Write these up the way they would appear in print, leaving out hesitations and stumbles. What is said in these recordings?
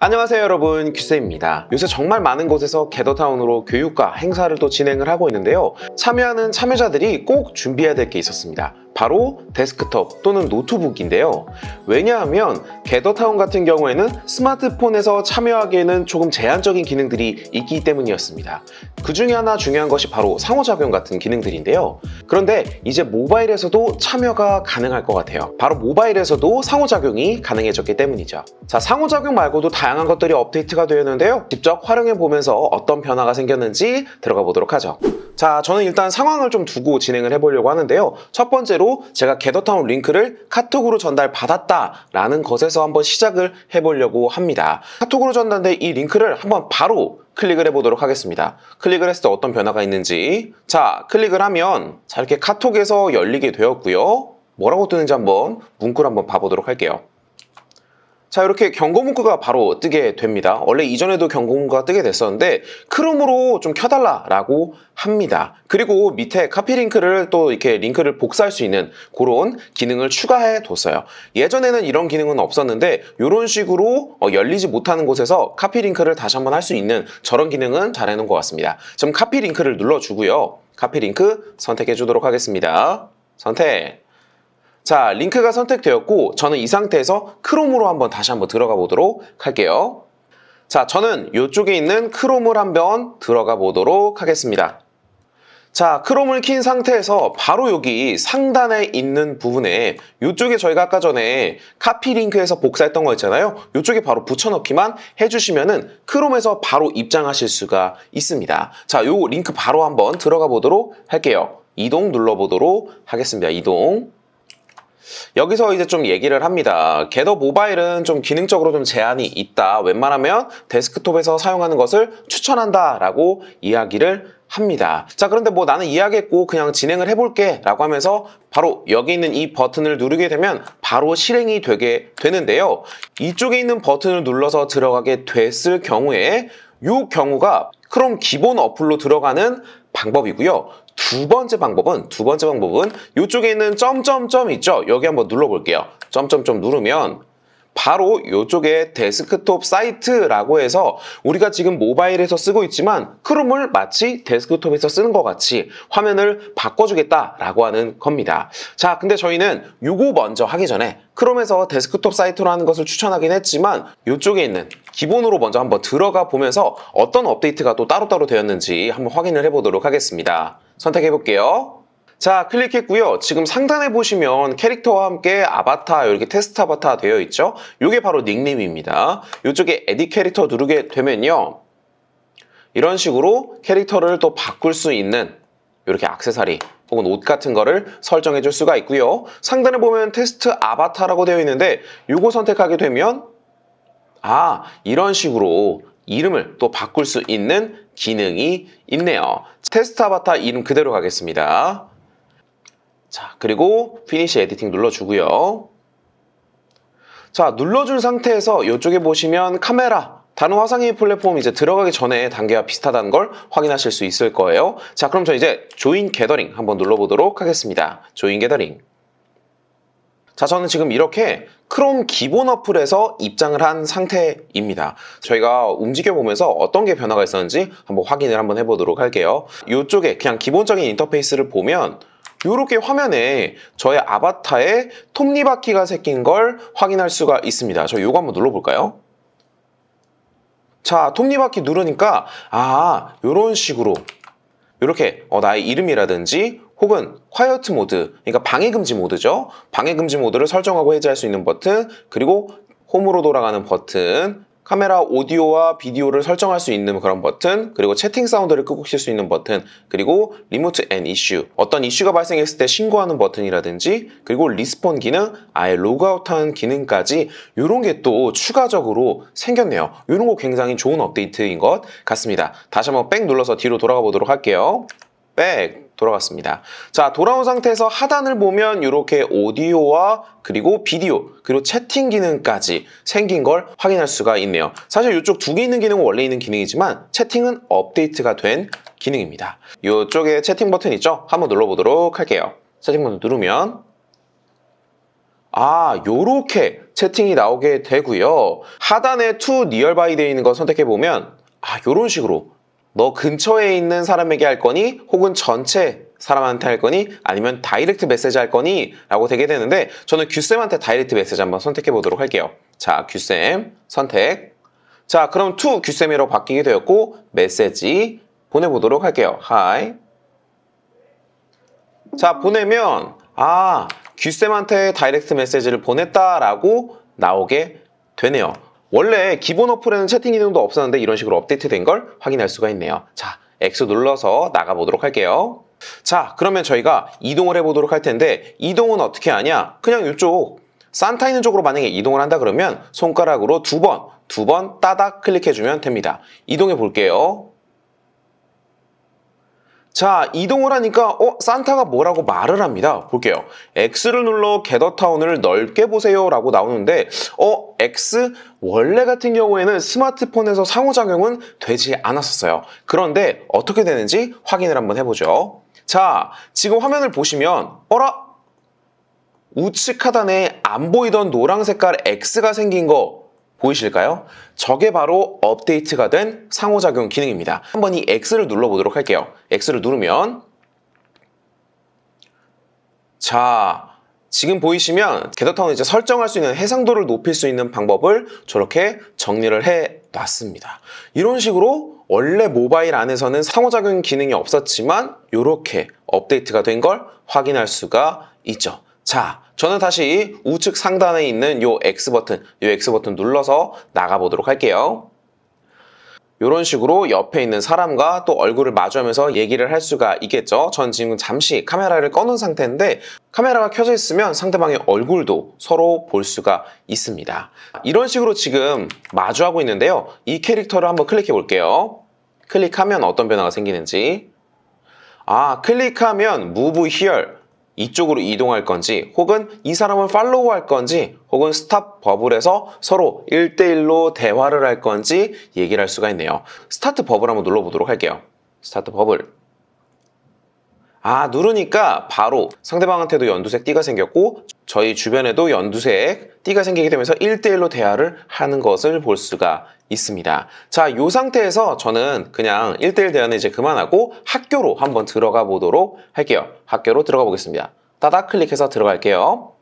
안녕하세요 여러분, 큐세입니다. 요새 정말 많은 곳에서 게더타운으로 교육과 행사를 또 진행을 하고 있는데요. 참여하는 참여자들이 꼭 준비해야 될 게 있었습니다. 바로 데스크톱 또는 노트북인데요. 왜냐하면 게더타운 같은 경우에는 스마트폰에서 참여하기에는 조금 제한적인 기능들이 있기 때문이었습니다. 그 중에 하나 중요한 것이 바로 상호작용 같은 기능들인데요. 그런데 이제 모바일에서도 참여가 가능할 것 같아요. 바로 모바일에서도 상호작용이 가능해졌기 때문이죠. 자, 상호작용 말고도 다양한 것들이 업데이트가 되었는데요. 직접 활용해 보면서 어떤 변화가 생겼는지 들어가 보도록 하죠. 자, 저는 일단 상황을 좀 두고 진행을 해보려고 하는데요. 첫 번째로 제가 게더타운 링크를 카톡으로 전달받았다라는 것에서 한번 시작을 해보려고 합니다. 카톡으로 전달된 이 링크를 한번 바로 클릭을 해보도록 하겠습니다. 클릭을 했을 때 어떤 변화가 있는지. 자, 클릭을 하면 자, 이렇게 카톡에서 열리게 되었고요. 뭐라고 뜨는지 한번 문구를 한번 봐보도록 할게요. 자, 이렇게 경고 문구가 바로 뜨게 됩니다. 원래 이전에도 경고 문구가 뜨게 됐었는데 크롬으로 좀 켜달라라고 합니다. 그리고 밑에 카피 링크를 또 이렇게 링크를 복사할 수 있는 그런 기능을 추가해 뒀어요. 예전에는 이런 기능은 없었는데 이런 식으로 열리지 못하는 곳에서 카피 링크를 다시 한번 할 수 있는 저런 기능은 잘 해놓은 것 같습니다. 그럼 카피 링크를 눌러주고요. 카피 링크 선택해 주도록 하겠습니다. 선택. 자, 링크가 선택되었고 저는 이 상태에서 크롬으로 한번 다시 한번 들어가 보도록 할게요. 자, 저는 이쪽에 있는 크롬을 한번 들어가 보도록 하겠습니다. 자, 크롬을 킨 상태에서 바로 여기 상단에 있는 부분에 이쪽에 저희가 아까 전에 카피 링크에서 복사했던 거 있잖아요. 이쪽에 바로 붙여넣기만 해주시면은 크롬에서 바로 입장하실 수가 있습니다. 자, 요 링크 바로 한번 들어가 보도록 할게요. 이동 눌러보도록 하겠습니다. 이동. 여기서 이제 좀 얘기를 합니다. 게더 모바일은 좀 기능적으로 좀 제한이 있다. 웬만하면 데스크톱에서 사용하는 것을 추천한다 라고 이야기를 합니다. 자, 그런데 뭐 나는 이해하겠고 그냥 진행을 해볼게 라고 하면서 바로 여기 있는 이 버튼을 누르게 되면 바로 실행이 되게 되는데요. 이쪽에 있는 버튼을 눌러서 들어가게 됐을 경우에 이 경우가 크롬 기본 어플로 들어가는 방법이고요. 두 번째 방법은 이쪽에 있는 점점점 있죠? 여기 한번 눌러볼게요. 점점점 누르면 바로 이쪽에 데스크톱 사이트라고 해서 우리가 지금 모바일에서 쓰고 있지만 크롬을 마치 데스크톱에서 쓰는 것 같이 화면을 바꿔주겠다라고 하는 겁니다. 자, 근데 저희는 요거 먼저 하기 전에 크롬에서 데스크톱 사이트로 하는 것을 추천하긴 했지만 이쪽에 있는 기본으로 먼저 한번 들어가 보면서 어떤 업데이트가 또 따로따로 되었는지 한번 확인을 해보도록 하겠습니다. 선택해 볼게요. 자, 클릭했고요. 지금 상단에 보시면 캐릭터와 함께 아바타, 이렇게 테스트 아바타 되어 있죠? 이게 바로 닉네임입니다. 이쪽에 에디 캐릭터 누르게 되면요. 이런 식으로 캐릭터를 또 바꿀 수 있는 이렇게 액세서리 혹은 옷 같은 거를 설정해 줄 수가 있고요. 상단에 보면 테스트 아바타라고 되어 있는데 이거 선택하게 되면 이런 식으로 이름을 또 바꿀 수 있는 기능이 있네요. 테스트 아바타 이름 그대로 가겠습니다. 자, 그리고 피니시 에디팅 눌러주고요. 자, 눌러준 상태에서 이쪽에 보시면 카메라, 다른 화상회의 플랫폼 이제 들어가기 전에 단계와 비슷하다는 걸 확인하실 수 있을 거예요. 자, 그럼 저 이제 조인 게더링 한번 눌러보도록 하겠습니다. 조인 게더링. 자, 저는 지금 이렇게 크롬 기본 어플에서 입장을 한 상태입니다. 저희가 움직여보면서 어떤 게 변화가 있었는지 한번 확인을 한번 해보도록 할게요. 이쪽에 그냥 기본적인 인터페이스를 보면 이렇게 화면에 저의 아바타에 톱니바퀴가 생긴 걸 확인할 수가 있습니다. 저 이거 한번 눌러볼까요? 자, 톱니바퀴 누르니까 이런 식으로 이렇게 나의 이름이라든지 혹은 콰이어트 모드, 그러니까 방해금지 모드죠. 방해금지 모드를 설정하고 해제할 수 있는 버튼, 그리고 홈으로 돌아가는 버튼, 카메라 오디오와 비디오를 설정할 수 있는 그런 버튼, 그리고 채팅 사운드를 끄고 킬 수 있는 버튼, 그리고 리모트 앤 이슈, 어떤 이슈가 발생했을 때 신고하는 버튼이라든지, 그리고 리스폰 기능, 아예 로그아웃하는 기능까지 이런 게 또 추가적으로 생겼네요. 이런 거 굉장히 좋은 업데이트인 것 같습니다. 다시 한번 백 눌러서 뒤로 돌아가 보도록 할게요. 백 돌아갔습니다. 자, 돌아온 상태에서 하단을 보면 이렇게 오디오와 그리고 비디오, 그리고 채팅 기능까지 생긴 걸 확인할 수가 있네요. 사실 이쪽 두 개 있는 기능은 원래 있는 기능이지만 채팅은 업데이트가 된 기능입니다. 이쪽에 채팅 버튼 있죠? 한번 눌러보도록 할게요. 채팅 버튼 누르면 요렇게 채팅이 나오게 되고요. 하단에 to nearby 되어 있는 거 선택해보면 요런 식으로 너 근처에 있는 사람에게 할 거니 혹은 전체 사람한테 할 거니 아니면 다이렉트 메시지 할 거니 라고 되게 되는데 저는 규쌤한테 다이렉트 메시지 한번 선택해 보도록 할게요. 자, 규쌤 선택. 자, 그럼 to 규쌤이로 바뀌게 되었고 메시지 보내보도록 할게요. 하이. 자, 보내면 규쌤한테 다이렉트 메시지를 보냈다라고 나오게 되네요. 원래 기본 어플에는 채팅 기능도 없었는데 이런 식으로 업데이트된 걸 확인할 수가 있네요. 자, X 눌러서 나가보도록 할게요. 자, 그러면 저희가 이동을 해보도록 할 텐데 이동은 어떻게 하냐? 그냥 이쪽 산타 있는 쪽으로 만약에 이동을 한다 그러면 손가락으로 두 번 따닥 클릭해주면 됩니다. 이동해 볼게요. 자, 이동을 하니까 산타가 뭐라고 말을 합니다. 볼게요. X를 눌러 게더타운을 넓게 보세요 라고 나오는데 X 원래 같은 경우에는 스마트폰에서 상호작용은 되지 않았었어요. 그런데 어떻게 되는지 확인을 한번 해보죠. 자, 지금 화면을 보시면 우측 하단에 안 보이던 노란 색깔 X가 생긴 거 보이실까요? 저게 바로 업데이트가 된 상호작용 기능입니다. 한번 이 X를 눌러보도록 할게요. X를 누르면 자, 지금 보이시면 게더타운 이제 설정할 수 있는 해상도를 높일 수 있는 방법을 저렇게 정리를 해 놨습니다. 이런 식으로 원래 모바일 안에서는 상호작용 기능이 없었지만 이렇게 업데이트가 된 걸 확인할 수가 있죠. 자, 저는 다시 우측 상단에 있는 이 X 버튼 눌러서 나가보도록 할게요. 이런 식으로 옆에 있는 사람과 또 얼굴을 마주하면서 얘기를 할 수가 있겠죠. 전 지금 잠시 카메라를 꺼놓은 상태인데 카메라가 켜져 있으면 상대방의 얼굴도 서로 볼 수가 있습니다. 이런 식으로 지금 마주하고 있는데요. 이 캐릭터를 한번 클릭해 볼게요. 클릭하면 어떤 변화가 생기는지. 클릭하면 Move Here 이쪽으로 이동할 건지 혹은 이 사람을 팔로우 할 건지 혹은 스탑 버블에서 서로 1대1로 대화를 할 건지 얘기를 할 수가 있네요. 스타트 버블 한번 눌러보도록 할게요. 스타트 버블. 누르니까 바로 상대방한테도 연두색 띠가 생겼고 저희 주변에도 연두색 띠가 생기게 되면서 1대1로 대화를 하는 것을 볼 수가 있습니다. 자, 이 상태에서 저는 그냥 1대1 대화는 이제 그만하고 학교로 한번 들어가 보도록 할게요. 학교로 들어가 보겠습니다. 따닥 클릭해서 들어갈게요.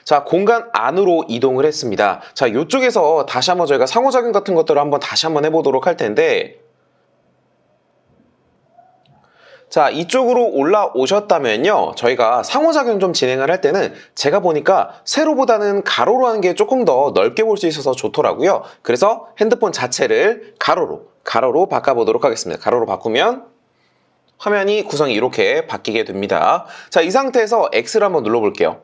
자, 공간 안으로 이동을 했습니다. 자, 이쪽에서 다시 한번 저희가 상호작용 같은 것들을 한번 다시 한번 해보도록 할 텐데 자, 이쪽으로 올라오셨다면요. 저희가 상호작용 좀 진행을 할 때는 제가 보니까 세로보다는 가로로 하는 게 조금 더 넓게 볼 수 있어서 좋더라고요. 그래서 핸드폰 자체를 가로로 바꿔보도록 하겠습니다. 가로로 바꾸면 화면이 구성이 이렇게 바뀌게 됩니다. 자, 이 상태에서 X를 한번 눌러볼게요.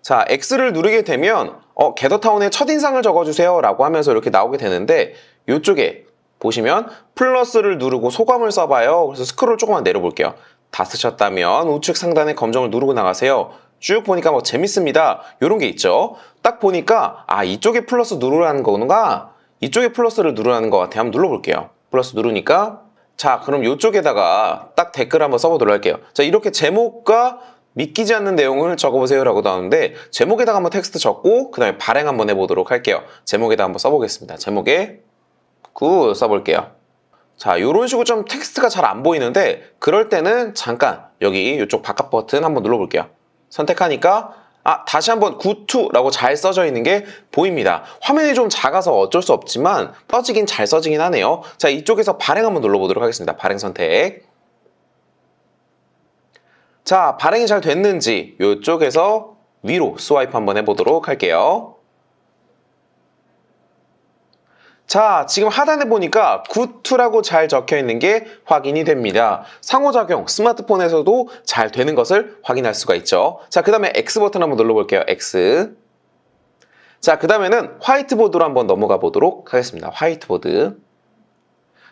자, X를 누르게 되면 게더타운의 첫인상을 적어주세요 라고 하면서 이렇게 나오게 되는데 이쪽에 보시면 플러스를 누르고 소감을 써봐요. 그래서 스크롤 조금만 내려볼게요. 다 쓰셨다면 우측 상단에 검정을 누르고 나가세요. 쭉 보니까 재밌습니다. 이런 게 있죠. 딱 보니까 이쪽에 플러스 누르라는 거구나. 이쪽에 플러스를 누르라는 것 같아요. 한번 눌러볼게요. 플러스 누르니까 자, 그럼 이쪽에다가 딱 댓글 한번 써보도록 할게요. 자, 이렇게 제목과 믿기지 않는 내용을 적어보세요 라고 나오는데 제목에다가 한번 텍스트 적고 그 다음에 발행 한번 해보도록 할게요. 제목에다 한번 써보겠습니다. 제목에 굿 써볼게요. 자, 이런 식으로 좀 텍스트가 잘 안 보이는데 그럴 때는 잠깐 여기 이쪽 바깥 버튼 한번 눌러볼게요. 선택하니까 다시 한번 굿투라고 잘 써져 있는 게 보입니다. 화면이 좀 작아서 어쩔 수 없지만 써지긴 잘 써지긴 하네요. 자, 이쪽에서 발행 한번 눌러보도록 하겠습니다. 발행 선택. 자, 발행이 잘 됐는지 이쪽에서 위로 스와이프 한번 해보도록 할게요. 자, 지금 하단에 보니까 굿2라고 잘 적혀 있는 게 확인이 됩니다. 상호작용 스마트폰에서도 잘 되는 것을 확인할 수가 있죠. 자, 그 다음에 X 버튼 한번 눌러볼게요. X. 자, 그 다음에는 화이트보드로 한번 넘어가 보도록 하겠습니다. 화이트보드.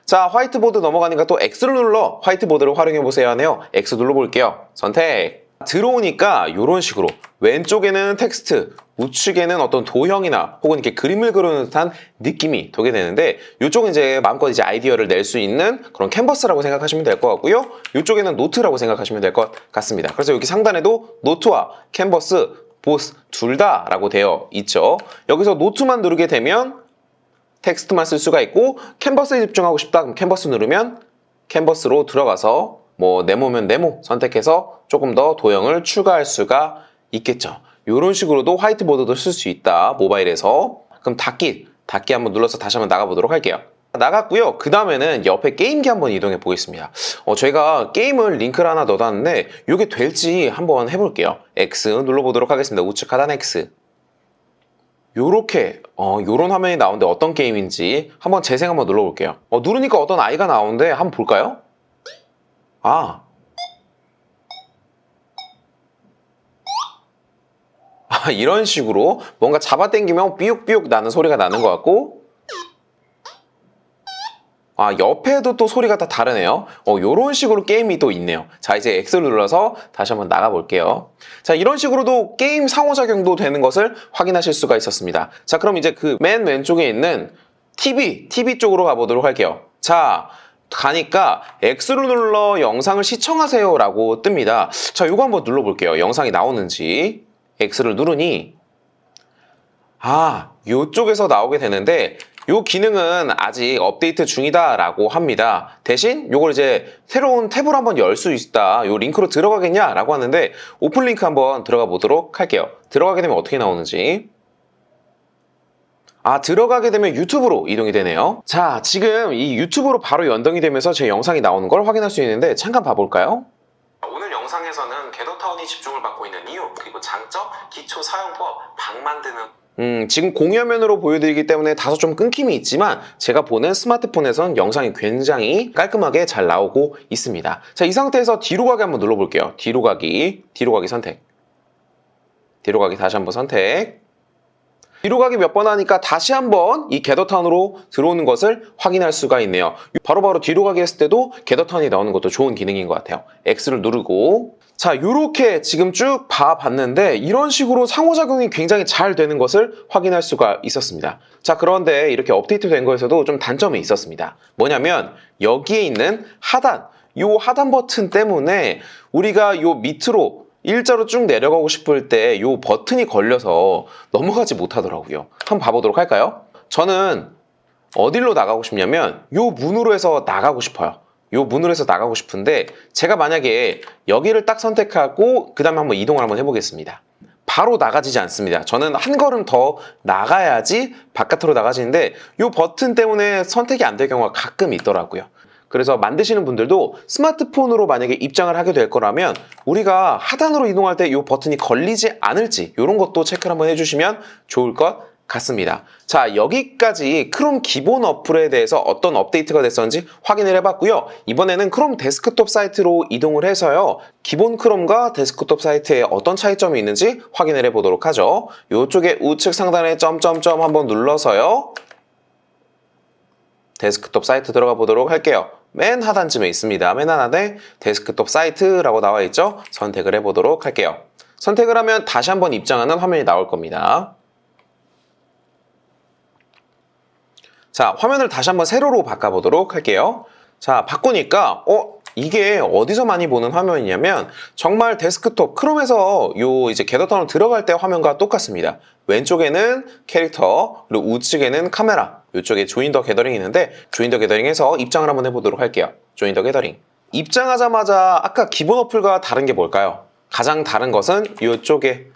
자, 화이트보드 넘어가니까 또 X를 눌러 화이트보드를 활용해 보세요 하네요. X 눌러볼게요. 선택. 들어오니까 이런 식으로 왼쪽에는 텍스트, 우측에는 어떤 도형이나 혹은 이렇게 그림을 그리는 듯한 느낌이 도게 되는데, 이쪽은 이제 마음껏 이제 아이디어를 낼 수 있는 그런 캔버스라고 생각하시면 될 것 같고요. 이쪽에는 노트라고 생각하시면 될 것 같습니다. 그래서 여기 상단에도 노트와 캔버스, 보스 둘 다라고 되어 있죠. 여기서 노트만 누르게 되면 텍스트만 쓸 수가 있고, 캔버스에 집중하고 싶다 그럼 캔버스 누르면 캔버스로 들어가서 뭐 네모면 네모 선택해서 조금 더 도형을 추가할 수가 있겠죠. 이런 식으로도 화이트보드도 쓸 수 있다, 모바일에서. 그럼 닫기 한번 눌러서 다시 한번 나가보도록 할게요. 나갔고요. 그 다음에는 옆에 게임기 한번 이동해 보겠습니다. 저희가 게임을 링크를 하나 넣어놨는데 이게 될지 한번 해볼게요. X 눌러보도록 하겠습니다. 우측 하단 X. 요렇게 요런 화면이 나오는데 어떤 게임인지 한번 재생 한번 눌러볼게요. 누르니까 어떤 아이가 나오는데 한번 볼까요? 이런 식으로 뭔가 잡아당기면 삐욱삐욱 나는 소리가 나는 것 같고, 옆에도 또 소리가 다 다르네요. 요런 식으로 게임이 또 있네요. 자, 이제 X를 눌러서 다시 한번 나가볼게요. 자, 이런 식으로도 게임 상호작용도 되는 것을 확인하실 수가 있었습니다. 자, 그럼 이제 그 맨 왼쪽에 있는 TV 쪽으로 가보도록 할게요. 자, 가니까 X를 눌러 영상을 시청하세요 라고 뜹니다. 자, 요거 한번 눌러볼게요. 영상이 나오는지. X를 누르니 요쪽에서 나오게 되는데, 요 기능은 아직 업데이트 중이다 라고 합니다. 대신 요걸 이제 새로운 탭으로 한번 열 수 있다, 요 링크로 들어가겠냐 라고 하는데, 오픈 링크 한번 들어가 보도록 할게요. 들어가게 되면 어떻게 나오는지. 들어가게 되면 유튜브로 이동이 되네요. 자, 지금 이 유튜브로 바로 연동이 되면서 제 영상이 나오는 걸 확인할 수 있는데, 잠깐 봐볼까요? 오늘 영상에서는 궤도타운이 집중을 받고 있는 이유, 그리고 장점, 기초 사용법, 방 만드는 지금 공유화면으로 보여드리기 때문에 다소 좀 끊김이 있지만 제가 보는 스마트폰에선 영상이 굉장히 깔끔하게 잘 나오고 있습니다. 자, 이 상태에서 뒤로 가기 한번 눌러볼게요. 뒤로 가기 선택. 뒤로 가기 다시 한번 선택. 뒤로 가기 몇 번 하니까 다시 한번 이 궤도타운으로 들어오는 것을 확인할 수가 있네요. 바로바로 뒤로 가기 했을 때도 궤도타운이 나오는 것도 좋은 기능인 것 같아요. X를 누르고, 자, 요렇게 지금 쭉 봐봤는데 이런 식으로 상호작용이 굉장히 잘 되는 것을 확인할 수가 있었습니다. 자, 그런데 이렇게 업데이트 된 거에서도 좀 단점이 있었습니다. 뭐냐면 여기에 있는 요 하단 버튼 때문에 우리가 요 밑으로 일자로 쭉 내려가고 싶을 때 요 버튼이 걸려서 넘어가지 못하더라고요. 한번 봐보도록 할까요? 저는 어디로 나가고 싶냐면 요 문으로 해서 나가고 싶어요. 요 문으로 해서 나가고 싶은데, 제가 만약에 여기를 딱 선택하고 그 다음에 한번 이동을 한번 해보겠습니다. 바로 나가지지 않습니다. 저는 한 걸음 더 나가야지 바깥으로 나가지는데 요 버튼 때문에 선택이 안 될 경우가 가끔 있더라고요. 그래서 만드시는 분들도 스마트폰으로 만약에 입장을 하게 될 거라면 우리가 하단으로 이동할 때 이 버튼이 걸리지 않을지 이런 것도 체크를 한번 해주시면 좋을 것 같습니다. 자, 여기까지 크롬 기본 어플에 대해서 어떤 업데이트가 됐었는지 확인을 해봤고요. 이번에는 크롬 데스크톱 사이트로 이동을 해서요, 기본 크롬과 데스크톱 사이트에 어떤 차이점이 있는지 확인을 해보도록 하죠. 이쪽에 우측 상단에 점점점 한번 눌러서요, 데스크톱 사이트 들어가 보도록 할게요. 맨 하단쯤에 있습니다. 맨 하단에 데스크톱 사이트라고 나와 있죠? 선택을 해보도록 할게요. 선택을 하면 다시 한번 입장하는 화면이 나올 겁니다. 자, 화면을 다시 한번 세로로 바꿔보도록 할게요. 자, 바꾸니까 이게 어디서 많이 보는 화면이냐면 정말 데스크톱 크롬에서 요 이제 궤도타운 들어갈 때 화면과 똑같습니다. 왼쪽에는 캐릭터, 그리고 우측에는 카메라, 이쪽에 조인 더 게더링이 있는데 조인 더 게더링에서 입장을 한번 해보도록 할게요. 조인 더 게더링. 입장하자마자 아까 기본 어플과 다른 게 뭘까요? 가장 다른 것은 이쪽에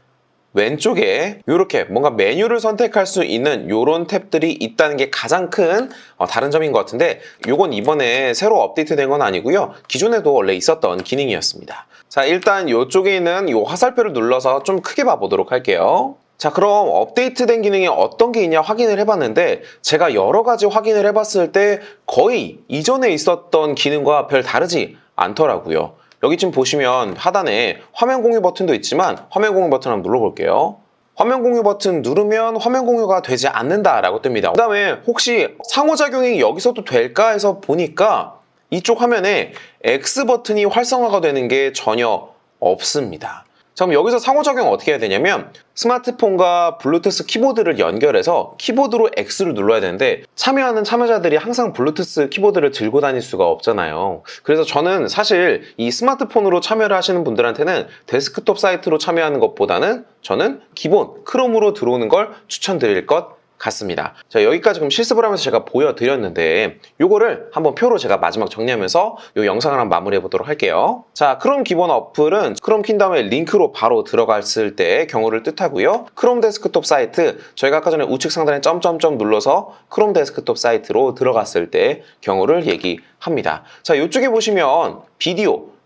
왼쪽에 이렇게 뭔가 메뉴를 선택할 수 있는 이런 탭들이 있다는 게 가장 큰 다른 점인 것 같은데, 이건 이번에 새로 업데이트된 건 아니고요. 기존에도 원래 있었던 기능이었습니다. 자, 일단 이쪽에 있는 이 화살표를 눌러서 좀 크게 봐보도록 할게요. 자, 그럼 업데이트된 기능이 어떤 게 있냐 확인을 해봤는데, 제가 여러 가지 확인을 해봤을 때 거의 이전에 있었던 기능과 별 다르지 않더라고요. 여기 지금 보시면 하단에 화면 공유 버튼도 있지만 화면 공유 버튼 한번 눌러볼게요. 화면 공유 버튼 누르면 화면 공유가 되지 않는다라고 뜹니다. 그 다음에 혹시 상호작용이 여기서도 될까 해서 보니까 이쪽 화면에 X 버튼이 활성화가 되는 게 전혀 없습니다. 자, 그럼 여기서 상호작용 어떻게 해야 되냐면 스마트폰과 블루투스 키보드를 연결해서 키보드로 X를 눌러야 되는데 참여하는 참여자들이 항상 블루투스 키보드를 들고 다닐 수가 없잖아요. 그래서 저는 사실 이 스마트폰으로 참여를 하시는 분들한테는 데스크톱 사이트로 참여하는 것보다는 저는 기본 크롬으로 들어오는 걸 추천드릴 것 같습니다. 자, 여기까지 그럼 실습을 하면서 제가 보여드렸는데 요거를 한번 표로 제가 마지막 정리하면서 요 영상을 한번 마무리해 보도록 할게요. 자, 크롬 기본 어플은 크롬 킨 다음에 링크로 바로 들어갔을 때 경우를 뜻하고요. 크롬 데스크톱 사이트, 저희가 아까 전에 우측 상단에 점점점 눌러서 크롬 데스크톱 사이트로 들어갔을 때 경우를 얘기합니다. 자, 이쪽에 보시면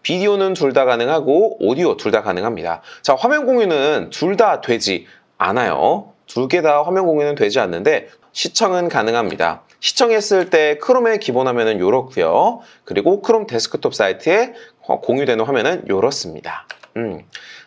비디오는 둘 다 가능하고 오디오 둘 다 가능합니다. 자, 화면 공유는 둘 다 되지 않아요. 두 개 다 화면 공유는 되지 않는데 시청은 가능합니다. 시청했을 때 크롬의 기본 화면은 이렇고요. 그리고 크롬 데스크톱 사이트에 공유되는 화면은 이렇습니다.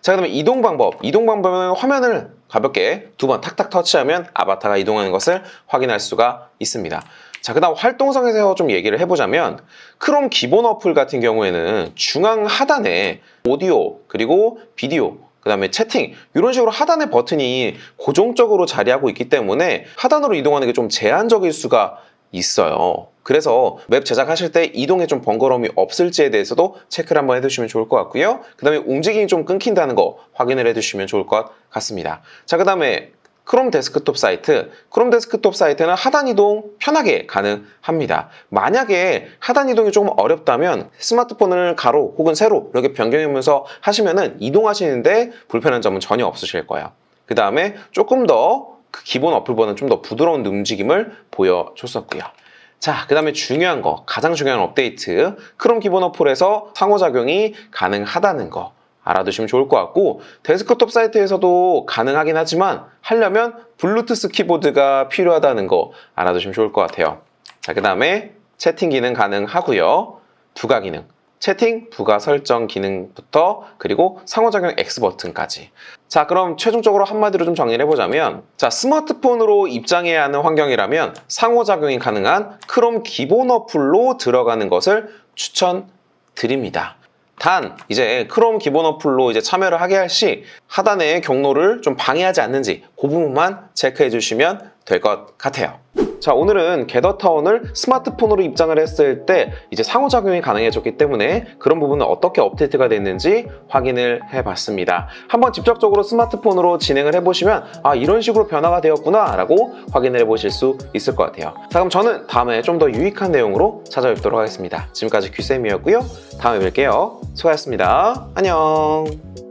자, 그다음에 이동 방법은 화면을 가볍게 두 번 탁탁 터치하면 아바타가 이동하는 것을 확인할 수가 있습니다. 자, 그다음 활동성에서 좀 얘기를 해보자면 크롬 기본 어플 같은 경우에는 중앙 하단에 오디오 그리고 비디오 그 다음에 채팅 이런 식으로 하단의 버튼이 고정적으로 자리하고 있기 때문에 하단으로 이동하는 게 좀 제한적일 수가 있어요. 그래서 웹 제작하실 때 이동에 좀 번거로움이 없을지에 대해서도 체크를 한번 해두시면 좋을 것 같고요. 그 다음에 움직임이 좀 끊긴다는 거 확인을 해두시면 좋을 것 같습니다. 자, 그 다음에 크롬 데스크톱 사이트는 하단 이동 편하게 가능합니다. 만약에 하단 이동이 조금 어렵다면 스마트폰을 가로 혹은 세로 이렇게 변경하면서 하시면은 이동하시는데 불편한 점은 전혀 없으실 거예요. 그 다음에 조금 더 그 기본 어플보다는 좀 더 부드러운 움직임을 보여줬었고요. 자, 그 다음에 가장 중요한 업데이트, 크롬 기본 어플에서 상호작용이 가능하다는 거 알아두시면 좋을 것 같고, 데스크톱 사이트에서도 가능하긴 하지만 하려면 블루투스 키보드가 필요하다는 거 알아두시면 좋을 것 같아요. 자, 그 다음에 채팅 기능 가능하고요. 부가 기능, 채팅, 부가 설정 기능부터 그리고 상호작용 X 버튼까지. 자, 그럼 최종적으로 한마디로 좀 정리를 해보자면, 자, 스마트폰으로 입장해야 하는 환경이라면 상호작용이 가능한 크롬 기본 어플로 들어가는 것을 추천드립니다. 단 이제 크롬 기본 어플로 이제 참여를 하게 할 시 하단의 경로를 좀 방해하지 않는지 그 부분만 체크해 주시면 될 것 같아요. 자, 오늘은 게더타운을 스마트폰으로 입장을 했을 때 이제 상호작용이 가능해졌기 때문에 그런 부분은 어떻게 업데이트가 됐는지 확인을 해봤습니다. 한번 직접적으로 스마트폰으로 진행을 해보시면 아, 이런 식으로 변화가 되었구나 라고 확인을 해보실 수 있을 것 같아요. 자, 그럼 저는 다음에 좀 더 유익한 내용으로 찾아뵙도록 하겠습니다. 지금까지 큐쌤이었고요. 다음에 뵐게요. 수고하셨습니다. 안녕.